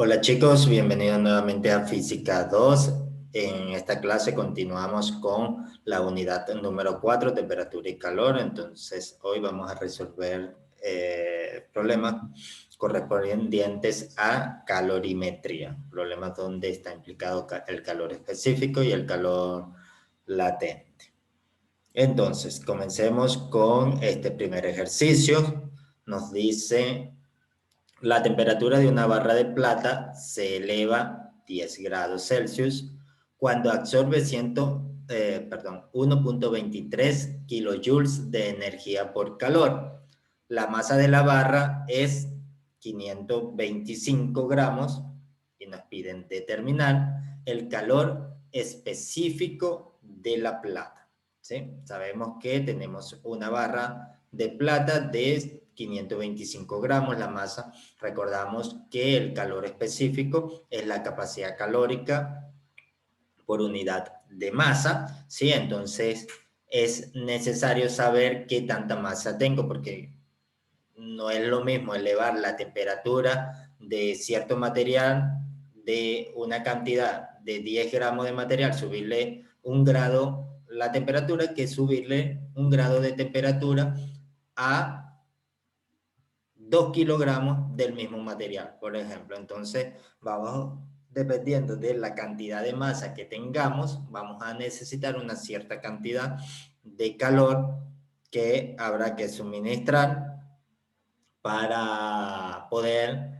Hola chicos, bienvenidos nuevamente a Física 2. En esta clase continuamos con la unidad número 4, temperatura y calor. Entonces hoy vamos a resolver problemas correspondientes a calorimetría. Problemas donde está implicado el calor específico y el calor latente. Entonces, comencemos con este primer ejercicio. Nos dice: la temperatura de una barra de plata se eleva 10 grados Celsius cuando absorbe 1.23 kilojoules de energía por calor. La masa de la barra es 525 gramos y nos piden determinar el calor específico de la plata. ¿Sí? Sabemos que tenemos una barra de plata de 525 gramos, la masa. Recordamos que el calor específico es la capacidad calórica por unidad de masa, ¿sí? Entonces es necesario saber qué tanta masa tengo, porque no es lo mismo elevar la temperatura de cierto material de una cantidad de 10 gramos de material, subirle un grado la temperatura, que subirle un grado de temperatura a 2 kilogramos del mismo material, por ejemplo. Entonces, vamos, dependiendo de la cantidad de masa que tengamos, vamos a necesitar una cierta cantidad de calor que habrá que suministrar para poder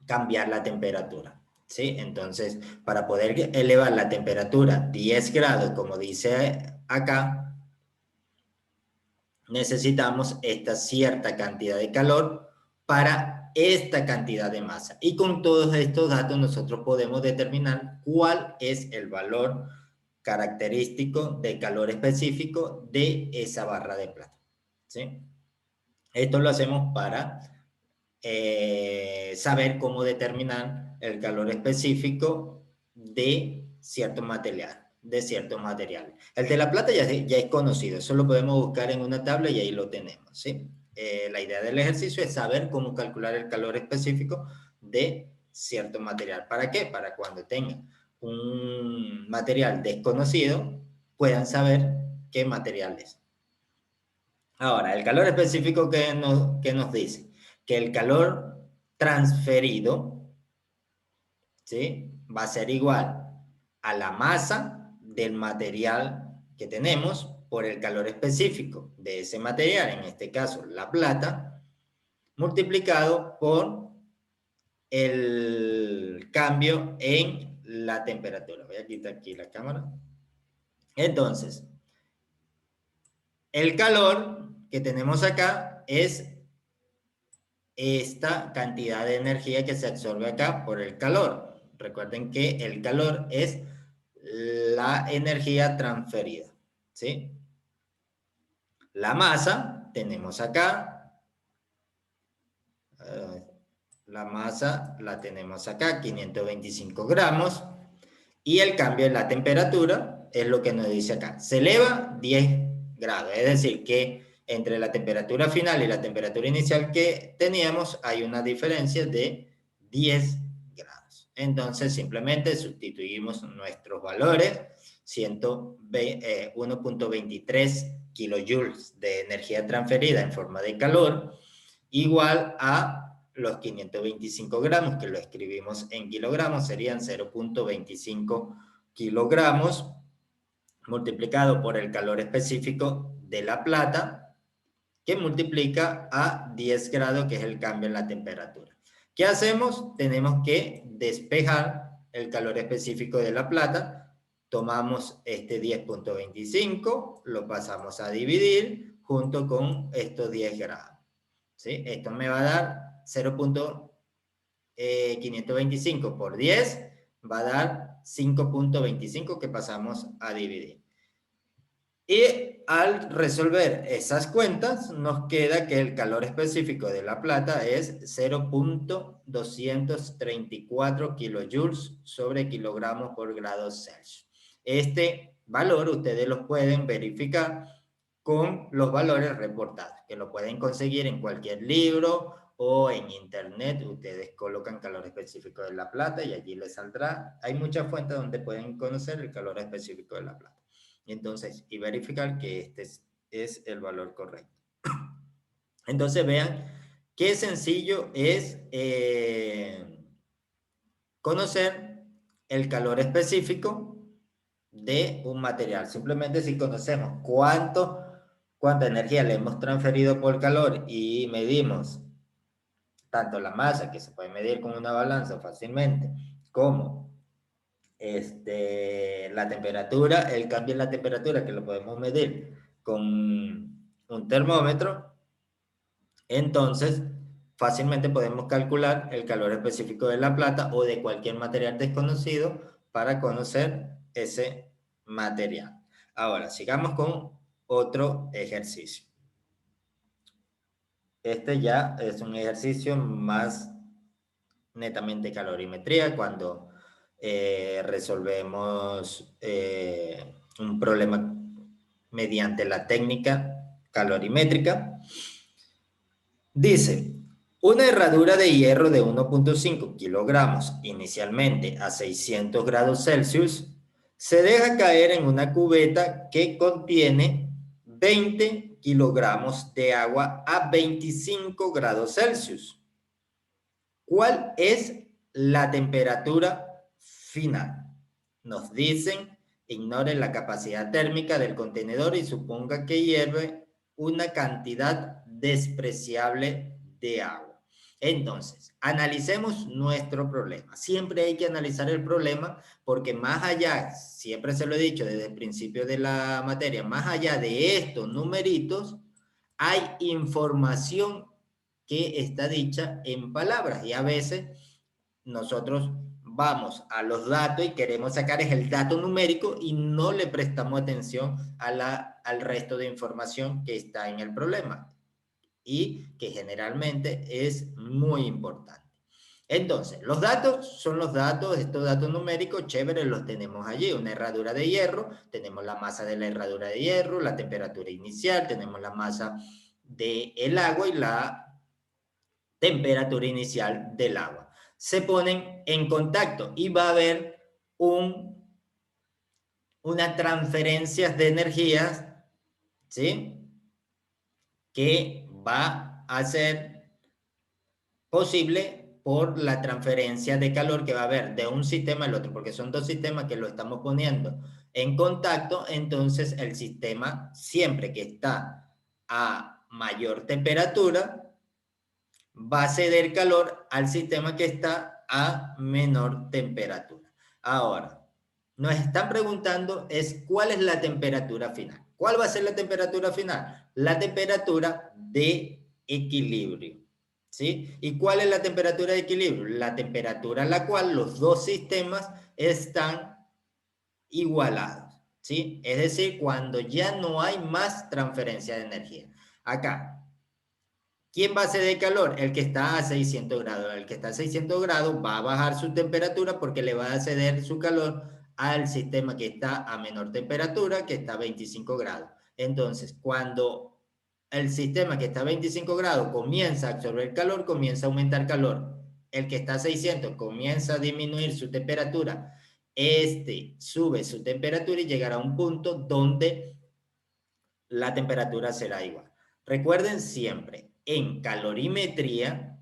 cambiar la temperatura. ¿Sí? Entonces, para poder elevar la temperatura 10 grados, como dice acá, necesitamos esta cierta cantidad de calor para esta cantidad de masa. Y con todos estos datos nosotros podemos determinar cuál es el valor característico de calor específico de esa barra de plata. ¿Sí? Esto lo hacemos para saber cómo determinar el calor específico de cierto material. El de la plata ya es conocido, eso lo podemos buscar en una tabla y ahí lo tenemos, ¿sí? La idea del ejercicio es saber cómo calcular el calor específico de cierto material. ¿Para qué? Para cuando tengan un material desconocido, puedan saber qué material es. Ahora, el calor específico que nos dice que el calor transferido, ¿sí?, va a ser igual a la masa del material que tenemos por el calor específico de ese material, en este caso la plata, multiplicado por el cambio en la temperatura. Voy a quitar aquí la cámara. Entonces, el calor que tenemos acá es esta cantidad de energía que se absorbe acá por el calor. Recuerden que el calor es la energía transferida, ¿sí? La masa tenemos acá, la masa la tenemos acá, 525 gramos, y el cambio en la temperatura es lo que nos dice acá. Se eleva 10 grados, es decir, que entre la temperatura final y la temperatura inicial que teníamos hay una diferencia de 10 grados. Entonces simplemente sustituimos nuestros valores, 1.23 kilojoules de energía transferida en forma de calor, igual a los 525 gramos, que lo escribimos en kilogramos, serían 0.25 kilogramos, multiplicado por el calor específico de la plata, que multiplica a 10 grados, que es el cambio en la temperatura. ¿Qué hacemos? Tenemos que despejar el calor específico de la plata. Tomamos este 10.25, lo pasamos a dividir junto con estos 10 grados. ¿Sí? Esto me va a dar 0.525 por 10, va a dar 5.25 que pasamos a dividir. Y al resolver esas cuentas, nos queda que el calor específico de la plata es 0.234 kilojoules sobre kilogramos por grado Celsius. Este valor ustedes lo pueden verificar con los valores reportados, que lo pueden conseguir en cualquier libro o en internet ustedes colocan calor específico de la plata y allí les saldrá. Hay muchas fuentes donde pueden conocer el calor específico de la plata. Entonces, y verificar que este es el valor correcto. Entonces vean qué sencillo es conocer el calor específico de un material. Simplemente si conocemos cuánta energía le hemos transferido por calor y medimos tanto la masa, que se puede medir con una balanza fácilmente, como la temperatura, el cambio en la temperatura, que lo podemos medir con un termómetro, entonces fácilmente podemos calcular el calor específico de la plata o de cualquier material desconocido para conocer ese material. Ahora, sigamos con otro ejercicio. Este ya es un ejercicio más netamente calorimetría, cuando resolvemos un problema mediante la técnica calorimétrica. Dice, una herradura de hierro de 1.5 kilogramos, inicialmente a 600 grados Celsius, se deja caer en una cubeta que contiene 20 kilogramos de agua a 25 grados Celsius. ¿Cuál es la temperatura final? Nos dicen, ignoren la capacidad térmica del contenedor y suponga que hierve una cantidad despreciable de agua. Entonces, analicemos nuestro problema. Siempre hay que analizar el problema porque más allá, siempre se lo he dicho desde el principio de la materia, más allá de estos numeritos, hay información que está dicha en palabras y a veces nosotros vamos a los datos y queremos sacar el dato numérico y no le prestamos atención al resto de información que está en el problema y que generalmente es muy importante. Entonces, los datos son los datos, estos datos numéricos chéveres los tenemos allí, una herradura de hierro, tenemos la masa de la herradura de hierro, la temperatura inicial, tenemos la masa del agua y la temperatura inicial del agua. Se ponen en contacto y va a haber una transferencia de energías, ¿sí? Que va a ser posible por la transferencia de calor que va a haber de un sistema al otro, porque son dos sistemas que lo estamos poniendo en contacto, entonces el sistema siempre que está a mayor temperatura va a ceder calor al sistema que está a menor temperatura. Ahora, nos están preguntando es cuál es la temperatura final. ¿Cuál va a ser la temperatura final? La temperatura de equilibrio. ¿Sí? ¿Y cuál es la temperatura de equilibrio? La temperatura a la cual los dos sistemas están igualados. ¿Sí? Es decir, cuando ya no hay más transferencia de energía. Acá, ¿quién va a ceder calor? El que está a 600 grados. El que está a 600 grados va a bajar su temperatura porque le va a ceder su calor al sistema que está a menor temperatura, que está a 25 grados. Entonces, cuando el sistema que está a 25 grados comienza a absorber calor, comienza a aumentar calor. El que está a 600 comienza a disminuir su temperatura. Sube su temperatura y llegará a un punto donde la temperatura será igual. Recuerden siempre, en calorimetría,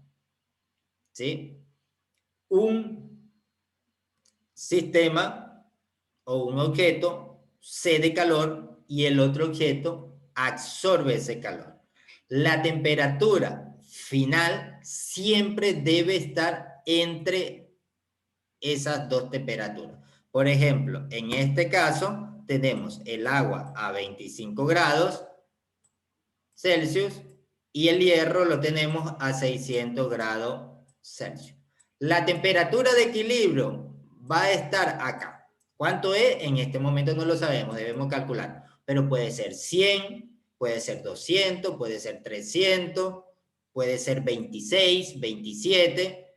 ¿sí? Un sistema o un objeto cede calor y el otro objeto absorbe ese calor. La temperatura final siempre debe estar entre esas dos temperaturas. Por ejemplo, en este caso tenemos el agua a 25 grados Celsius y el hierro lo tenemos a 600 grados Celsius. La temperatura de equilibrio va a estar acá. ¿Cuánto es? En este momento no lo sabemos, debemos calcular. Pero puede ser 100, puede ser 200, puede ser 300, puede ser 26, 27.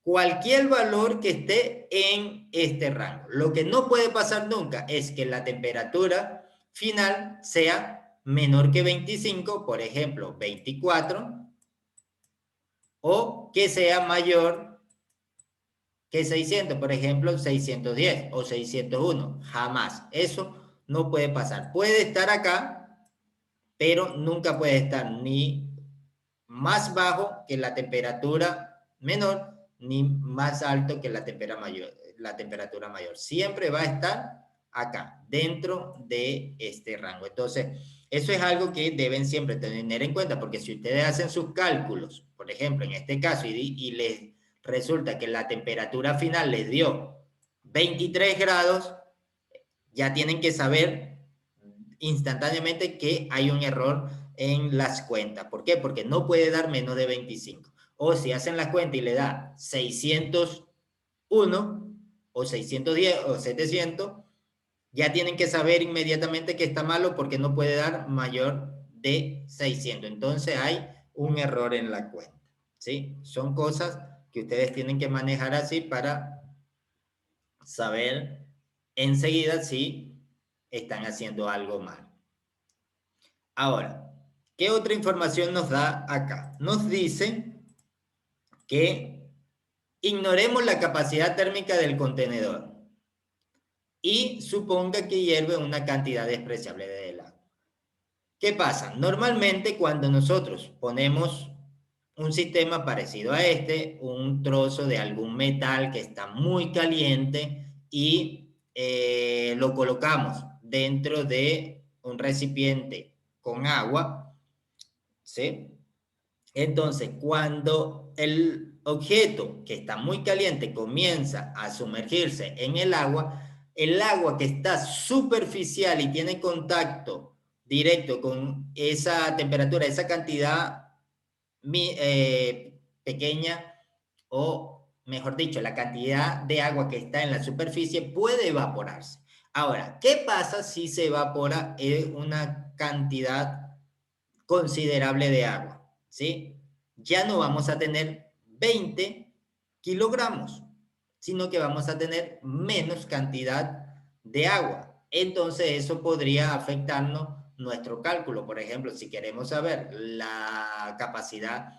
Cualquier valor que esté en este rango. Lo que no puede pasar nunca es que la temperatura final sea menor que 25, por ejemplo, 24, o que sea mayor que 600, por ejemplo, 610 o 601. Jamás. Eso no puede pasar. Puede estar acá, pero nunca puede estar ni más bajo que la temperatura menor, ni más alto que la temperatura mayor. Siempre va a estar acá, dentro de este rango. Entonces, eso es algo que deben siempre tener en cuenta, porque si ustedes hacen sus cálculos, por ejemplo, en este caso, y les resulta que la temperatura final les dio 23 grados, ya tienen que saber instantáneamente que hay un error en las cuentas. ¿Por qué? Porque no puede dar menos de 25. O si hacen la cuenta y le da 601 o 610 o 700, ya tienen que saber inmediatamente que está malo porque no puede dar mayor de 600. Entonces hay un error en la cuenta. ¿Sí? Son cosas que ustedes tienen que manejar así para saber enseguida si están haciendo algo mal. Ahora, ¿qué otra información nos da acá? Nos dice que ignoremos la capacidad térmica del contenedor y suponga que hierve una cantidad despreciable de agua. ¿Qué pasa? Normalmente cuando nosotros ponemos un sistema parecido a este, un trozo de algún metal que está muy caliente y lo colocamos dentro de un recipiente con agua, ¿sí? Entonces, cuando el objeto que está muy caliente comienza a sumergirse en el agua que está superficial y tiene contacto directo con esa temperatura, esa cantidad pequeña, o mejor dicho, la cantidad de agua que está en la superficie puede evaporarse. Ahora, ¿qué pasa si se evapora una cantidad considerable de agua? ¿Sí? Ya no vamos a tener 20 kilogramos, sino que vamos a tener menos cantidad de agua. Entonces eso podría afectarnos nuestro cálculo. Por ejemplo, si queremos saber la capacidad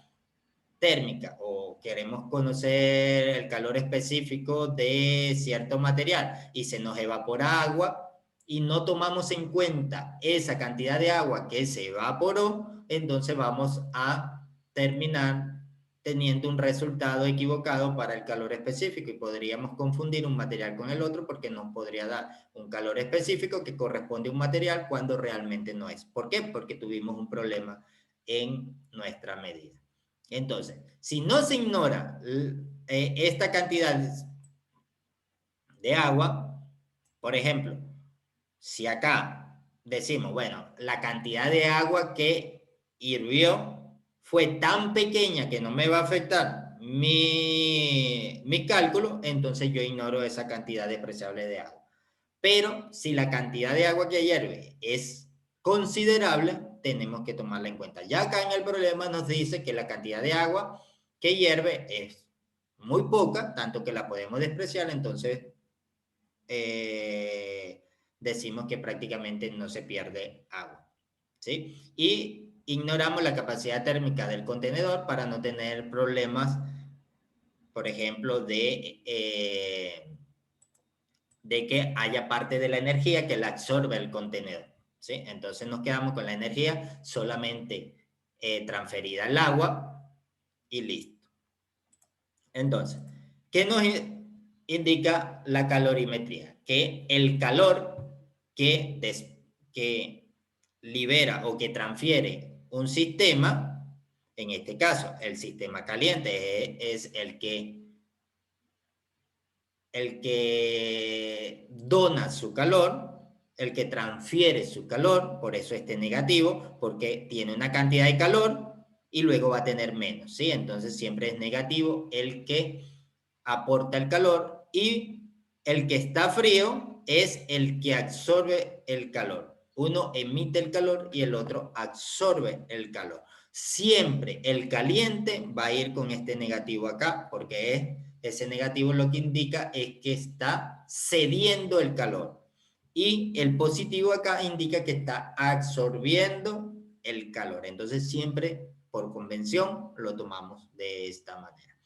térmica o queremos conocer el calor específico de cierto material y se nos evapora agua y no tomamos en cuenta esa cantidad de agua que se evaporó, entonces vamos a terminar teniendo un resultado equivocado para el calor específico y podríamos confundir un material con el otro porque nos podría dar un calor específico que corresponde a un material cuando realmente no es. ¿Por qué? Porque tuvimos un problema en nuestra medida. Entonces, si no se ignora esta cantidad de agua, por ejemplo, si acá decimos, bueno, la cantidad de agua que hirvió fue tan pequeña que no me va a afectar mi cálculo, entonces yo ignoro esa cantidad despreciable de agua. Pero si la cantidad de agua que hierve es considerable, tenemos que tomarla en cuenta. Ya acá en el problema nos dice que la cantidad de agua que hierve es muy poca, tanto que la podemos despreciar, entonces decimos que prácticamente no se pierde agua, ¿sí? Y ignoramos la capacidad térmica del contenedor para no tener problemas, por ejemplo, de que haya parte de la energía que la absorbe el contenedor, ¿sí? Entonces nos quedamos con la energía solamente transferida al agua y listo. Entonces, ¿qué nos indica la calorimetría? Que el calor que libera o que transfiere un sistema, en este caso el sistema caliente es el que dona su calor, el que transfiere su calor, por eso este negativo, porque tiene una cantidad de calor y luego va a tener menos, ¿sí? Entonces siempre es negativo el que aporta el calor y el que está frío es el que absorbe el calor. Uno emite el calor y el otro absorbe el calor. Siempre el caliente va a ir con este negativo acá porque ese negativo lo que indica es que está cediendo el calor. Y el positivo acá indica que está absorbiendo el calor. Entonces siempre por convención lo tomamos de esta manera.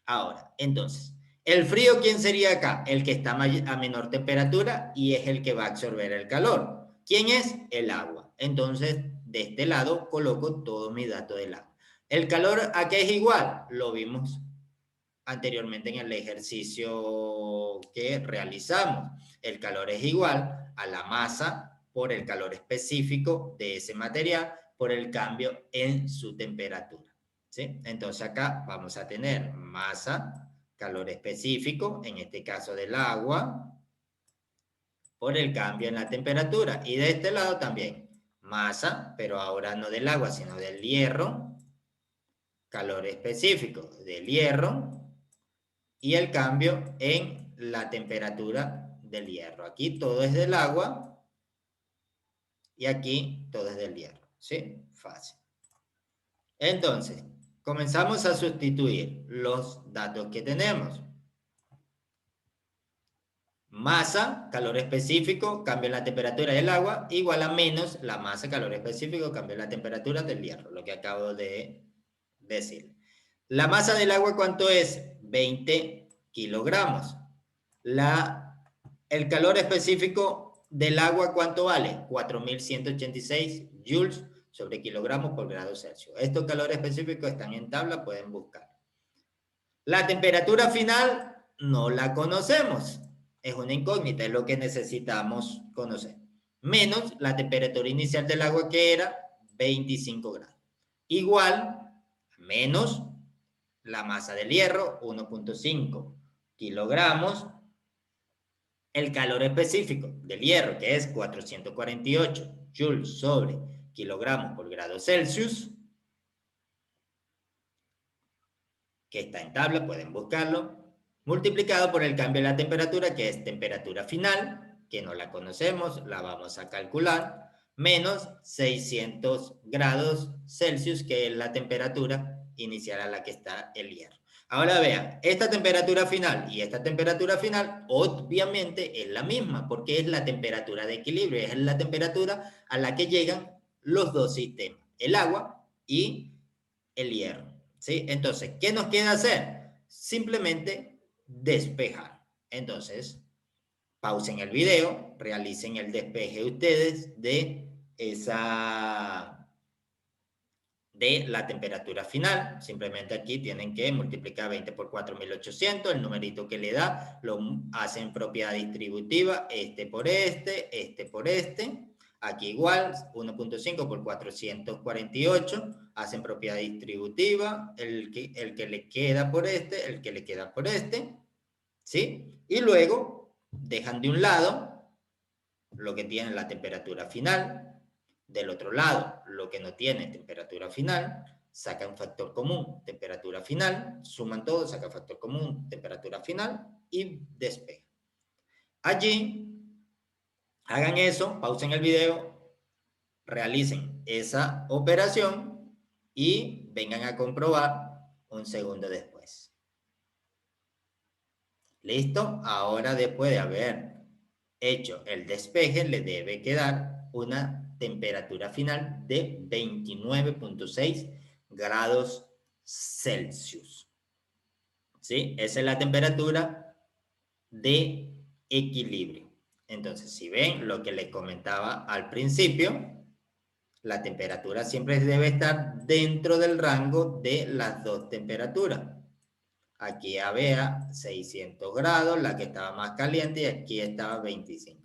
Ahora, entonces, el frío, ¿quién sería acá? El que está a menor temperatura y es el que va a absorber el calor. ¿Quién es? El agua. Entonces, de este lado coloco todo mi dato del agua. ¿El calor a qué es igual? Lo vimos anteriormente en el ejercicio que realizamos. El calor es igual a la masa por el calor específico de ese material por el cambio en su temperatura. ¿Sí? Entonces acá vamos a tener masa, calor específico, en este caso del agua, por el cambio en la temperatura. Y de este lado también masa, pero ahora no del agua, sino del hierro, calor específico del hierro, y el cambio en la temperatura del hierro. Aquí todo es del agua y aquí todo es del hierro. ¿Sí? Fácil. Entonces, comenzamos a sustituir los datos que tenemos. Masa, calor específico, cambio en la temperatura del agua, igual a menos la masa, calor específico, cambio en la temperatura del hierro, lo que acabo de decir. La masa del agua, ¿cuánto es? 20 kilogramos. El calor específico del agua, ¿cuánto vale? 4.186 joules sobre kilogramos por grado Celsius. Estos calores específicos están en tabla, pueden buscar. La temperatura final no la conocemos. Es una incógnita, es lo que necesitamos conocer. Menos la temperatura inicial del agua, que era 25 grados. Igual, menos la masa del hierro, 1.5 kilogramos. El calor específico del hierro, que es 448 joules sobre kilogramos por grado Celsius, que está en tabla, pueden buscarlo, multiplicado por el cambio de la temperatura, que es temperatura final, que no la conocemos, la vamos a calcular, menos 600 grados Celsius, que es la temperatura inicial a la que está el hierro. Ahora vean, esta temperatura final y esta temperatura final obviamente es la misma, porque es la temperatura de equilibrio, es la temperatura a la que llegan los dos sistemas, el agua y el hierro. ¿Sí? Entonces, ¿qué nos queda hacer? Simplemente despejar. Entonces, pausen el video, realicen el despeje ustedes de la temperatura final. Simplemente aquí tienen que multiplicar 20 por 4.800, el numerito que le da, lo hacen propiedad distributiva, este por este por este. Aquí igual, 1.5 por 448, hacen propiedad distributiva, el que le queda por este, el que le queda por este, ¿sí? Y luego dejan de un lado lo que tiene la temperatura final, del otro lado lo que no tiene temperatura final, sacan factor común, temperatura final, suman todo, sacan factor común, temperatura final y despejan. Allí, hagan eso, pausen el video, realicen esa operación y vengan a comprobar un segundo después. ¿Listo? Ahora, después de haber hecho el despeje, le debe quedar una temperatura final de 29.6 grados Celsius. ¿Sí? Esa es la temperatura de equilibrio. Entonces, si ven lo que les comentaba al principio, la temperatura siempre debe estar dentro del rango de las dos temperaturas. Aquí había 600 grados, la que estaba más caliente, y aquí estaba 25.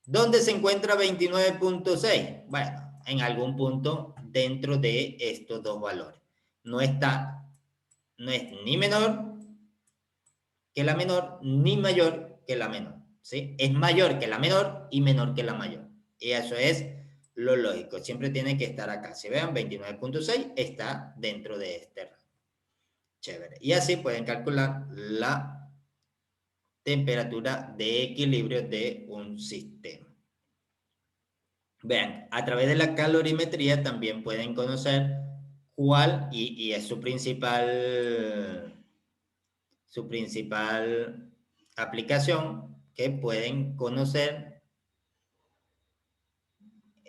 ¿Dónde se encuentra 29.6? Bueno, en algún punto dentro de estos dos valores. No es ni menor que la menor, ni mayor que la menor. ¿Sí? Es mayor que la menor y menor que la mayor. Y eso es lo lógico. Siempre tiene que estar acá. Si vean, 29.6 está dentro de este rango. Chévere. Y así pueden calcular la temperatura de equilibrio de un sistema. Vean, a través de la calorimetría también pueden conocer cuál, y es su principal aplicación, que pueden conocer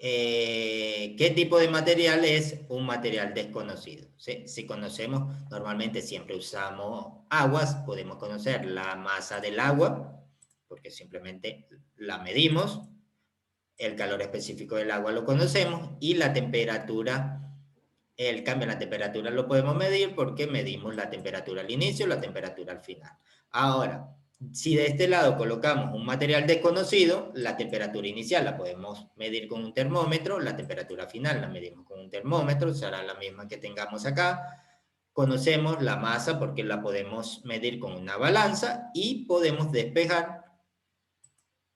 qué tipo de material es un material desconocido, ¿sí? Si conocemos, normalmente siempre usamos aguas, podemos conocer la masa del agua, porque simplemente la medimos, el calor específico del agua lo conocemos y la temperatura, el cambio en la temperatura lo podemos medir porque medimos la temperatura al inicio, la temperatura al final. Ahora, si de este lado colocamos un material desconocido, la temperatura inicial la podemos medir con un termómetro, la temperatura final la medimos con un termómetro, será la misma que tengamos acá. Conocemos la masa porque la podemos medir con una balanza y podemos despejar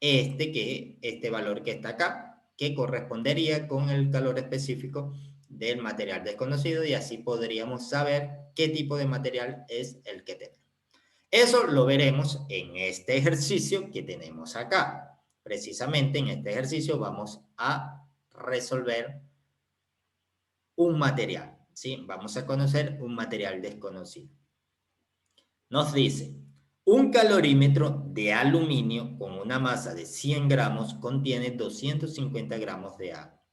este valor que está acá, que correspondería con el calor específico del material desconocido y así podríamos saber qué tipo de material es el que tenemos. Eso lo veremos en este ejercicio que tenemos acá. Precisamente en este ejercicio vamos a resolver un material, ¿sí? Vamos a conocer un material desconocido. Nos dice, un calorímetro de aluminio con una masa de 100 gramos contiene 250 gramos de agua.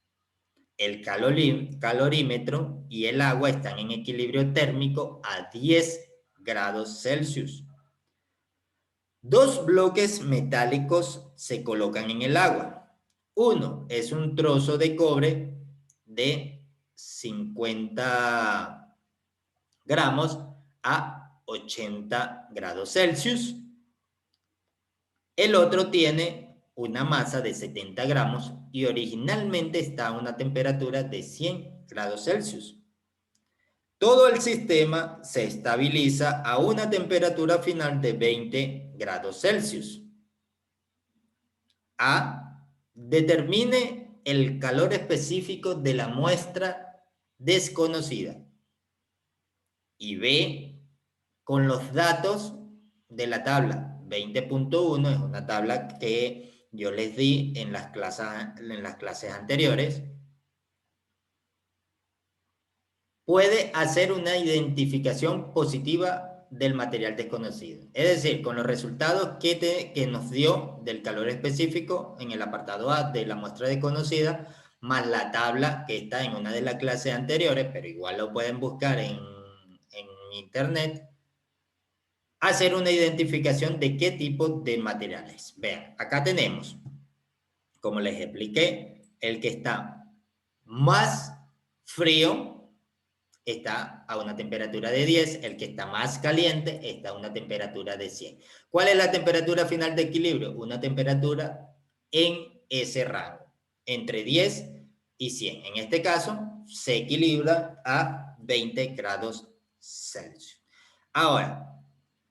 El calorímetro y el agua están en equilibrio térmico a 10 grados Celsius. Dos bloques metálicos se colocan en el agua. Uno es un trozo de cobre de 50 gramos a 80 grados Celsius. El otro tiene una masa de 70 gramos y originalmente está a una temperatura de 100 grados Celsius. Todo el sistema se estabiliza a una temperatura final de 20 grados Celsius. A. Determine el calor específico de la muestra desconocida. Y B. Con los datos de la tabla 20.1, es una tabla que yo les di en las clases anteriores, puede hacer una identificación positiva del material desconocido. Es decir, con los resultados que nos dio del calor específico en el apartado A de la muestra desconocida, más la tabla que está en una de las clases anteriores, pero igual lo pueden buscar en internet, hacer una identificación de qué tipo de materiales. Vean, acá tenemos, como les expliqué, el que está más frío está a una temperatura de 10, el que está más caliente está a una temperatura de 100. ¿Cuál es la temperatura final de equilibrio? Una temperatura en ese rango, entre 10 y 100. En este caso, se equilibra a 20 grados Celsius. Ahora,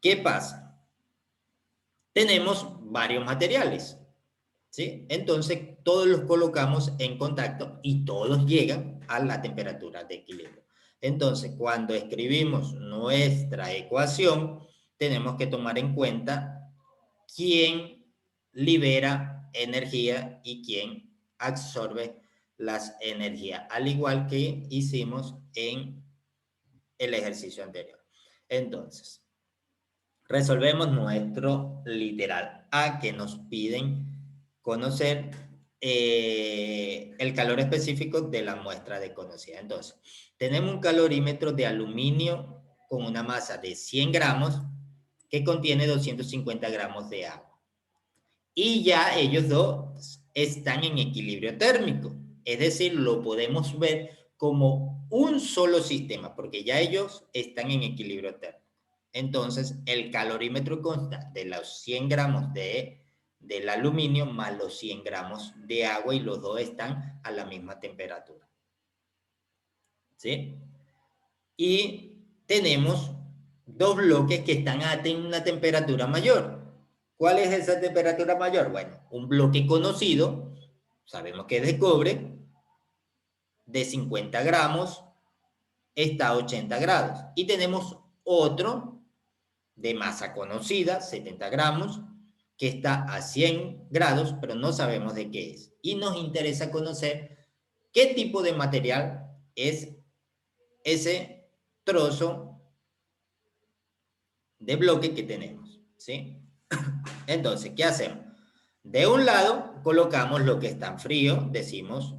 ¿qué pasa? Tenemos varios materiales, ¿sí? Entonces, todos los colocamos en contacto y todos llegan a la temperatura de equilibrio. Entonces, cuando escribimos nuestra ecuación, tenemos que tomar en cuenta quién libera energía y quién absorbe las energías, al igual que hicimos en el ejercicio anterior. Entonces, resolvemos nuestro literal A, que nos piden conocer el calor específico de la muestra desconocida. Entonces, tenemos un calorímetro de aluminio con una masa de 100 gramos que contiene 250 gramos de agua. Y ya ellos dos están en equilibrio térmico. Es decir, lo podemos ver como un solo sistema, porque ya ellos están en equilibrio térmico. Entonces, el calorímetro consta de los 100 gramos del aluminio más los 100 gramos de agua y los dos están a la misma temperatura. ¿Sí? Y tenemos dos bloques que están a una temperatura mayor. ¿Cuál es esa temperatura mayor? Bueno, un bloque conocido, sabemos que es de cobre, de 50 gramos, está a 80 grados. Y tenemos otro de masa conocida, 70 gramos, que está a 100 grados, pero no sabemos de qué es. Y nos interesa conocer qué tipo de material es ese trozo de bloque que tenemos, ¿sí? Entonces, ¿qué hacemos? De un lado colocamos lo que está en frío, decimos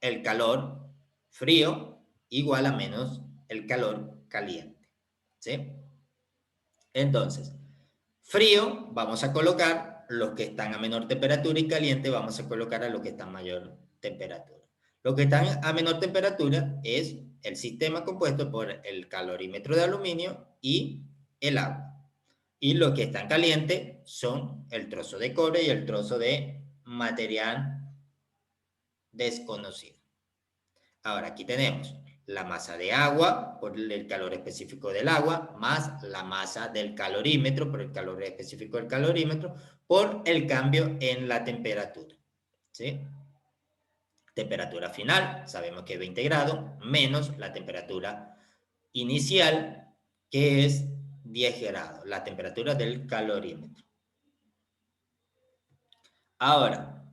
el calor frío igual a menos el calor caliente, ¿sí? Entonces, frío vamos a colocar los que están a menor temperatura y caliente vamos a colocar a los que están a mayor temperatura. Los que están a menor temperatura es el sistema compuesto por el calorímetro de aluminio y el agua. Y los que están calientes son el trozo de cobre y el trozo de material desconocido. Ahora, aquí tenemos la masa de agua por el calor específico del agua, más la masa del calorímetro por el calor específico del calorímetro, por el cambio en la temperatura, ¿sí? Temperatura final, sabemos que es 20 grados, menos la temperatura inicial, que es 10 grados, la temperatura del calorímetro. Ahora,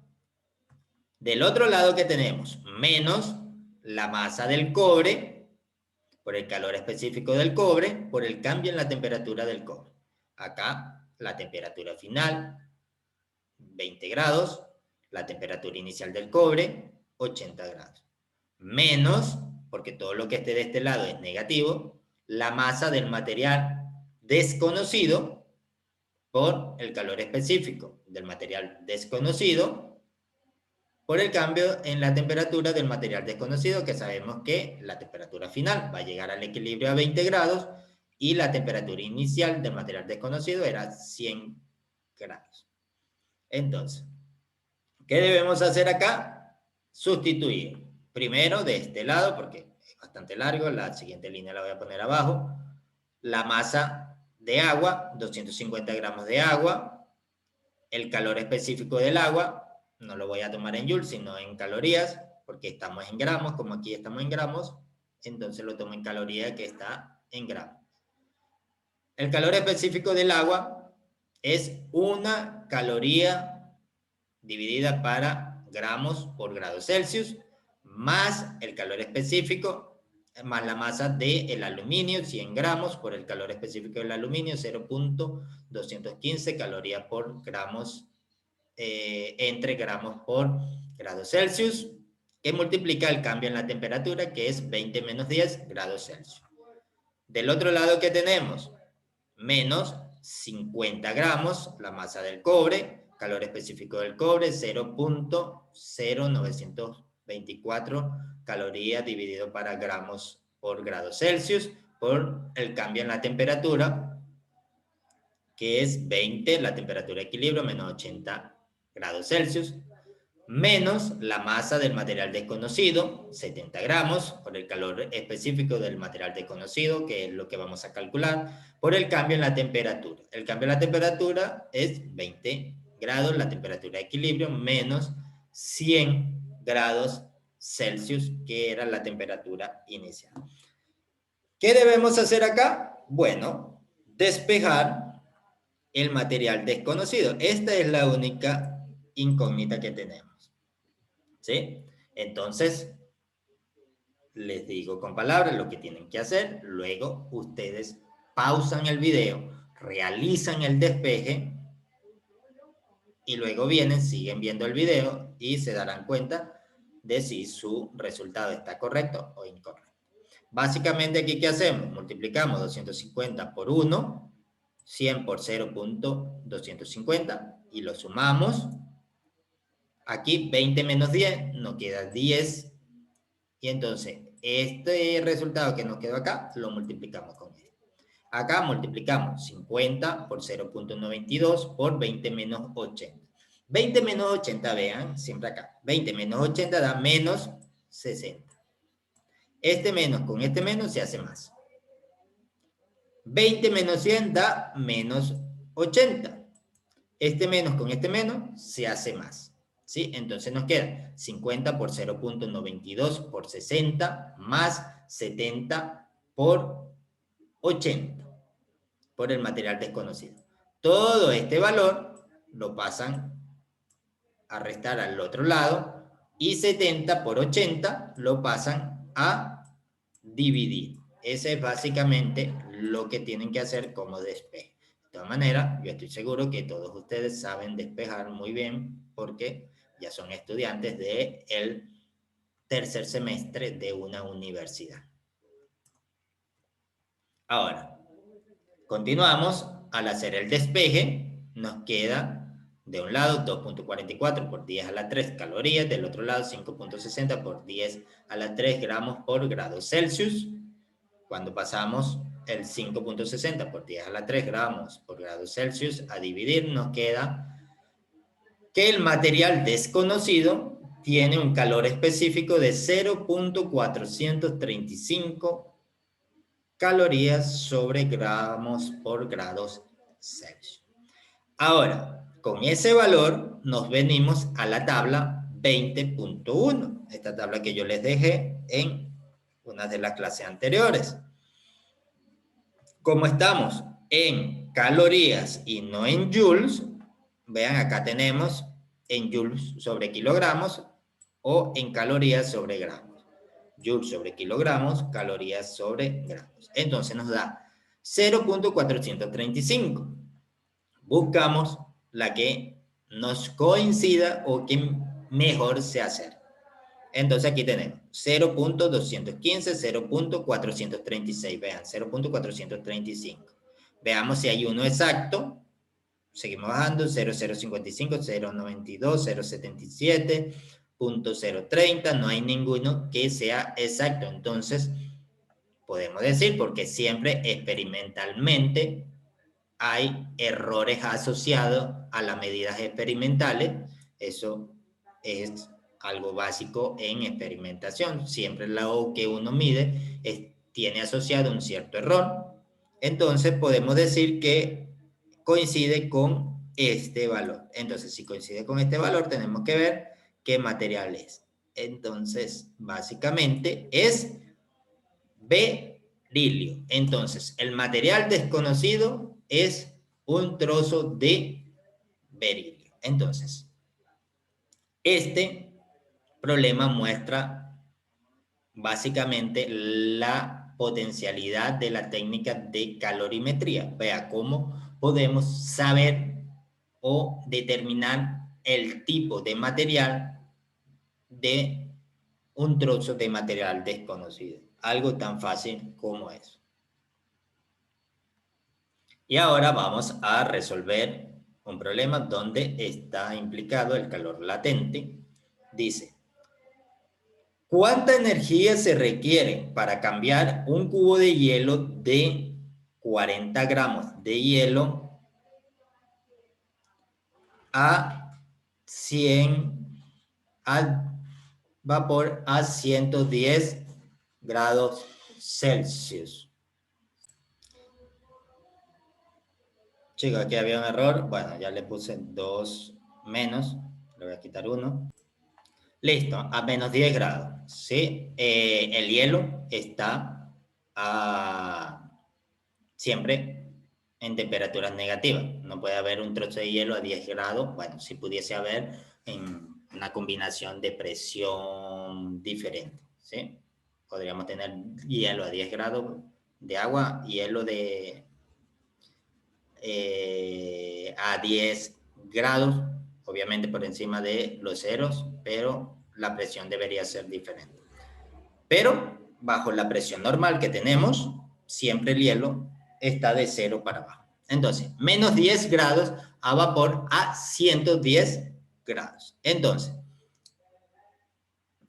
del otro lado que tenemos, menos la masa del cobre, por el calor específico del cobre, por el cambio en la temperatura del cobre. Acá, la temperatura final, 20 grados, la temperatura inicial del cobre, 80 grados. Menos, porque todo lo que esté de este lado es negativo, la masa del material desconocido por el calor específico del material desconocido, por el cambio en la temperatura del material desconocido, que sabemos que la temperatura final va a llegar al equilibrio a 20 grados y la temperatura inicial del material desconocido era 100 grados. Entonces, ¿qué debemos hacer acá? Sustituir. Primero de este lado, porque es bastante largo, la siguiente línea la voy a poner abajo. La masa de agua, 250 gramos de agua. El calor específico del agua, no lo voy a tomar en joules, sino en calorías, porque estamos en gramos, como aquí estamos en gramos, entonces lo tomo en calorías que está en gramos. El calor específico del agua es una caloría dividida para gramos por grado Celsius, más el calor específico, más la masa del aluminio, 100 gramos por el calor específico del aluminio, 0.215 calorías por gramos, entre gramos por grado Celsius, que multiplica el cambio en la temperatura, que es 20 menos 10 grados Celsius. Del otro lado, ¿qué tenemos? Menos 50 gramos, la masa del cobre, calor específico del cobre, 0.0924 calorías dividido para gramos por grado Celsius, por el cambio en la temperatura, que es 20, la temperatura de equilibrio, menos 80 grados Celsius, menos la masa del material desconocido, 70 gramos, por el calor específico del material desconocido, que es lo que vamos a calcular, por el cambio en la temperatura. El cambio en la temperatura es 20 grados, la temperatura de equilibrio, menos 100 grados Celsius, que era la temperatura inicial. ¿Qué debemos hacer acá? Bueno, despejar el material desconocido. Esta es la única incógnita que tenemos, ¿sí? Entonces, les digo con palabras lo que tienen que hacer, luego ustedes pausan el video, realizan el despeje y luego vienen, siguen viendo el video y se darán cuenta de si su resultado está correcto o incorrecto. Básicamente aquí, ¿qué hacemos? Multiplicamos 250 por 1, 100 por 0.250 y lo sumamos. Aquí 20 menos 10 nos queda 10 y entonces este resultado que nos quedó acá lo multiplicamos con este. Acá multiplicamos 50 por 0.92 por 20 menos 80. 20 menos 80, vean, siempre acá. 20 menos 80 da menos 60. Este menos con este menos se hace más. 20 menos 100 da menos 80. Este menos con este menos se hace más, ¿sí? Entonces nos queda 50 por 0.92 por 60 más 70 por 80 por el material desconocido. Todo este valor lo pasan a restar al otro lado y 70 por 80 lo pasan a dividir. Ese es básicamente lo que tienen que hacer como despeje. De todas maneras, yo estoy seguro que todos ustedes saben despejar muy bien porque ya son estudiantes del tercer semestre de una universidad. Ahora, continuamos. Al hacer el despeje, nos queda de un lado 2.44 por 10 a la 3 calorías, del otro lado 5.60 por 10 a la 3 gramos por grado Celsius. Cuando pasamos el 5.60 por 10 a la 3 gramos por grado Celsius a dividir, nos queda que el material desconocido tiene un calor específico de 0.435 calorías sobre gramos por grados Celsius. Ahora, con ese valor nos venimos a la tabla 20.1, esta tabla que yo les dejé en una de las clases anteriores. Como estamos en calorías y no en joules, vean, acá tenemos en joules sobre kilogramos o en calorías sobre gramos. Joules sobre kilogramos, calorías sobre gramos. Entonces nos da 0.435. Buscamos la que nos coincida o que mejor se hacer. Entonces aquí tenemos 0.215, 0.436. Vean, 0.435. Veamos si hay uno exacto. Seguimos bajando, 0.055, 0.92, 0.77, 0.030. No hay ninguno que sea exacto. Entonces, podemos decir, porque siempre experimentalmente hay errores asociados a las medidas experimentales. Eso es algo básico en experimentación. Siempre lo que uno mide tiene asociado un cierto error. Entonces podemos decir que coincide con este valor. Entonces, si coincide con este valor, tenemos que ver qué material es. Entonces, básicamente es berilio. Entonces, el material desconocido es un trozo de berilio. Entonces, este problema muestra básicamente la potencialidad de la técnica de calorimetría. Vea cómo podemos saber o determinar el tipo de material de un trozo de material desconocido. Algo tan fácil como eso. Y ahora vamos a resolver un problema donde está implicado el calor latente. Dice, ¿cuánta energía se requiere para cambiar un cubo de hielo de 40 gramos de hielo a 100 al vapor a 110 grados Celsius? Chicos, aquí había un error. Bueno, ya le puse 2 menos. Le voy a quitar 1. Listo, a menos 10 grados. ¿Sí? El hielo está siempre en temperaturas negativas. No puede haber un trozo de hielo a 10 grados. Bueno, si pudiese haber en una combinación de presión diferente. ¿Sí? Podríamos tener hielo a 10 grados de agua, hielo a 10 grados, obviamente por encima de los ceros, pero la presión debería ser diferente. Pero bajo la presión normal que tenemos, siempre el hielo está de 0 para abajo. Entonces, menos 10 grados a vapor a 110 grados. Entonces,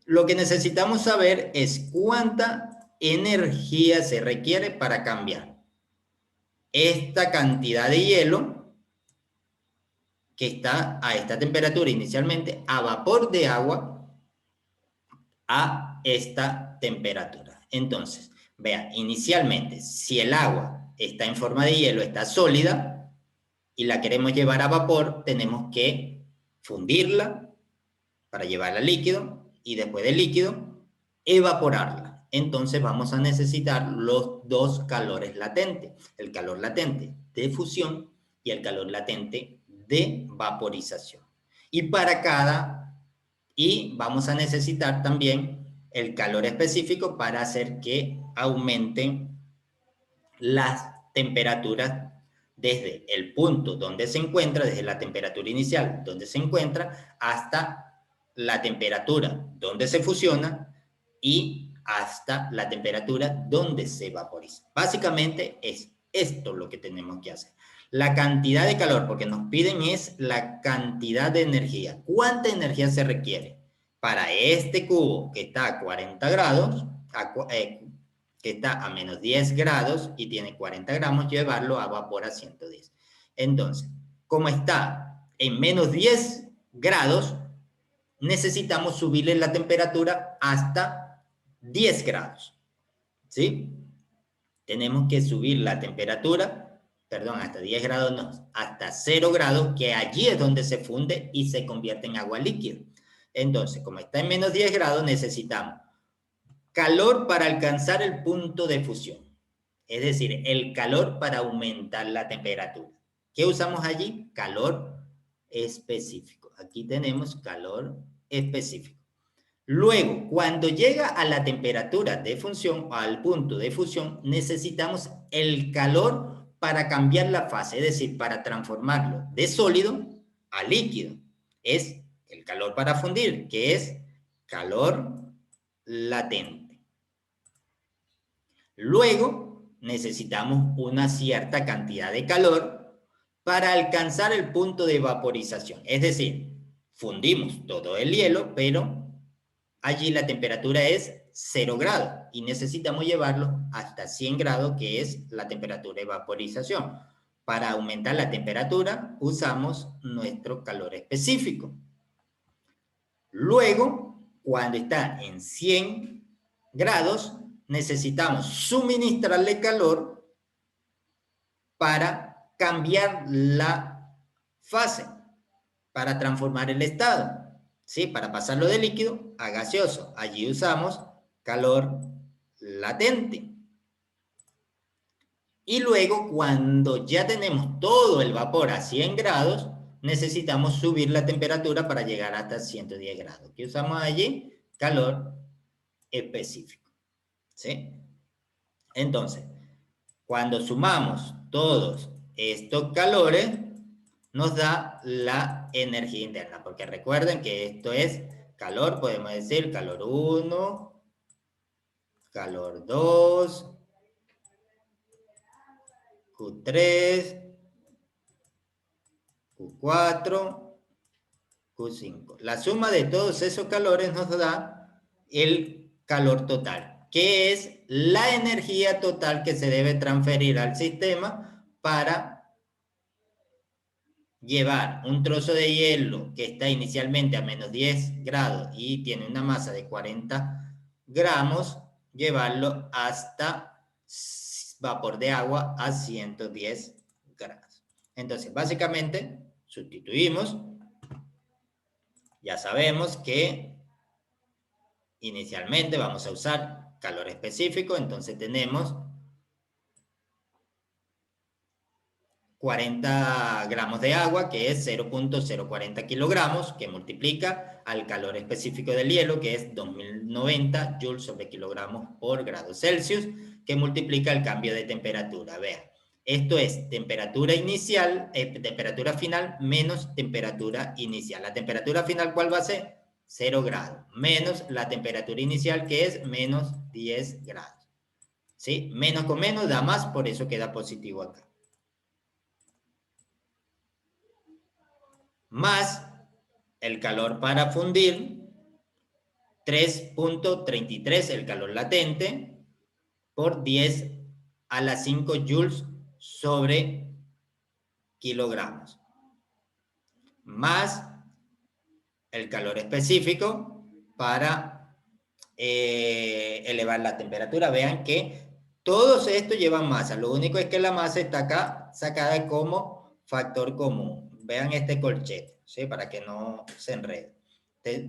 lo que necesitamos saber es cuánta energía se requiere para cambiar esta cantidad de hielo que está a esta temperatura inicialmente a vapor de agua a esta temperatura. Entonces, vea, inicialmente, si el agua está en forma de hielo, está sólida y la queremos llevar a vapor, tenemos que fundirla para llevarla a líquido y después del líquido evaporarla. Entonces vamos a necesitar los dos calores latentes, el calor latente de fusión y el calor latente de vaporización. Y vamos a necesitar también el calor específico para hacer que aumenten las temperaturas desde el punto donde se encuentra, desde la temperatura inicial donde se encuentra, hasta la temperatura donde se fusiona y hasta la temperatura donde se vaporiza. Básicamente es esto lo que tenemos que hacer. La cantidad de calor, porque nos piden es la cantidad de energía. ¿Cuánta energía se requiere para este cubo que está a 40 grados, que está a menos 10 grados y tiene 40 gramos, llevarlo a vapor a 110? Entonces, como está en menos 10 grados, necesitamos subirle la temperatura hasta 10 grados, ¿sí? Tenemos que subir la temperatura, perdón, hasta 10 grados no, hasta 0 grados, que allí es donde se funde y se convierte en agua líquida. Entonces, como está en menos 10 grados, necesitamos calor para alcanzar el punto de fusión, es decir, el calor para aumentar la temperatura. ¿Qué usamos allí? Calor específico. Aquí tenemos calor específico. Luego, cuando llega a la temperatura de fusión, al punto de fusión, necesitamos el calor para cambiar la fase, es decir, para transformarlo de sólido a líquido. Es el calor para fundir, que es calor latente. Luego, necesitamos una cierta cantidad de calor para alcanzar el punto de vaporización. Es decir, fundimos todo el hielo, pero allí la temperatura es 0 grados y necesitamos llevarlo hasta 100 grados, que es la temperatura de vaporización. Para aumentar la temperatura usamos nuestro calor específico. Luego, cuando está en 100 grados, necesitamos suministrarle calor para cambiar la fase, para transformar el estado. ¿Sí? Para pasarlo de líquido a gaseoso. Allí usamos calor latente. Y luego, cuando ya tenemos todo el vapor a 100 grados, necesitamos subir la temperatura para llegar hasta 110 grados. ¿Qué usamos allí? Calor específico. ¿Sí? Entonces, cuando sumamos todos estos calores, nos da la energía interna, porque recuerden que esto es calor, podemos decir calor 1, calor 2, Q3, Q4, Q5. La suma de todos esos calores nos da el calor total, que es la energía total que se debe transferir al sistema para llevar un trozo de hielo que está inicialmente a menos 10 grados y tiene una masa de 40 gramos, llevarlo hasta vapor de agua a 110 grados. Entonces, básicamente, sustituimos. Ya sabemos que inicialmente vamos a usar calor específico, entonces tenemos 40 gramos de agua, que es 0.040 kilogramos, que multiplica al calor específico del hielo, que es 2090 joules sobre kilogramos por grado Celsius, que multiplica el cambio de temperatura. Vean, esto es temperatura inicial, temperatura final menos temperatura inicial. ¿La temperatura final cuál va a ser? 0 grados, menos la temperatura inicial, que es menos 10 grados. ¿Sí? Menos con menos da más, por eso queda positivo acá. Más el calor para fundir, 3.33 el calor latente, por 10 a la 5 joules sobre kilogramos. Más el calor específico para elevar la temperatura. Vean que todos estos llevan masa. Lo único es que la masa está acá sacada como factor común. Vean este corchete, ¿sí? Para que no se enrede.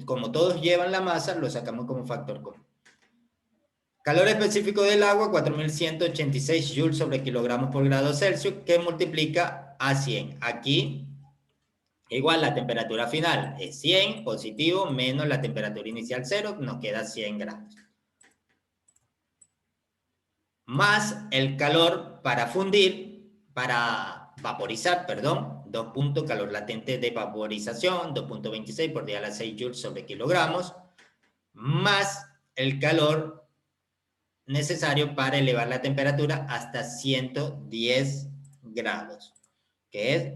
Como todos llevan la masa, lo sacamos como factor común. Calor específico del agua, 4186 joules sobre kilogramos por grado Celsius, que multiplica a 100. Aquí, igual la temperatura final es 100 positivo menos la temperatura inicial 0, nos queda 100 grados. Más el calor para fundir, para vaporizar, perdón, 2 puntos, calor latente de vaporización, 2.26 por 10 a la 6 joules sobre kilogramos, más el calor necesario para elevar la temperatura hasta 110 grados, que es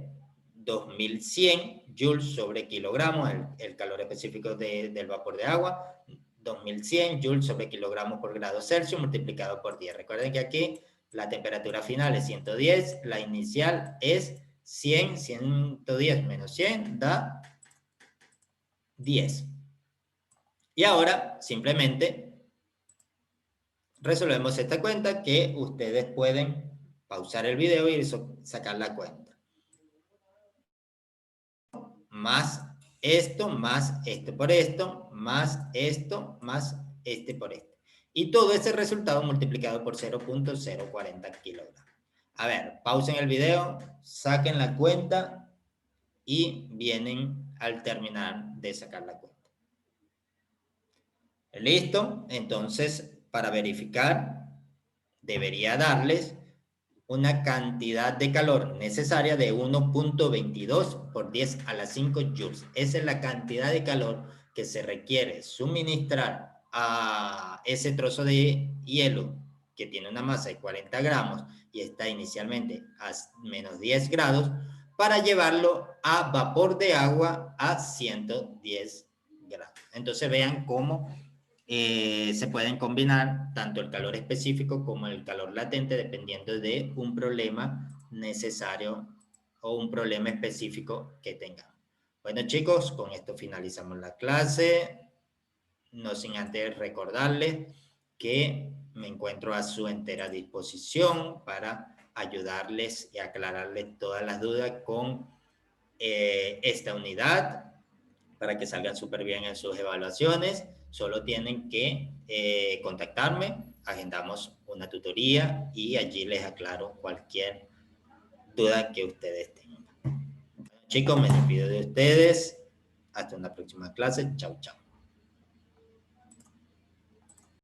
2100 joules sobre kilogramos, el calor específico del vapor de agua, 2100 joules sobre kilogramos por grado Celsius multiplicado por 10. Recuerden que aquí la temperatura final es 110, la inicial es 100, 110 menos 100 da 10. Y ahora simplemente resolvemos esta cuenta que ustedes pueden pausar el video y sacar la cuenta. Más esto por esto, más esto, más este por este. Y todo ese resultado multiplicado por 0.040 kilogramos. A ver, pausen el video, saquen la cuenta y vienen al terminar de sacar la cuenta. ¿Listo? Entonces, para verificar, debería darles una cantidad de calor necesaria de 1.22 por 10 a la 5 joules. Esa es la cantidad de calor que se requiere suministrar a ese trozo de hielo que tiene una masa de 40 gramos y está inicialmente a menos 10 grados para llevarlo a vapor de agua a 110 grados. Entonces vean cómo se pueden combinar tanto el calor específico como el calor latente dependiendo de un problema necesario o un problema específico que tengan. Bueno chicos, con esto finalizamos la clase. No sin antes recordarles que me encuentro a su entera disposición para ayudarles y aclararles todas las dudas con esta unidad para que salgan súper bien en sus evaluaciones. Solo tienen que contactarme, agendamos una tutoría y allí les aclaro cualquier duda que ustedes tengan. Bueno, chicos, me despido de ustedes. Hasta una próxima clase. Chao, chao.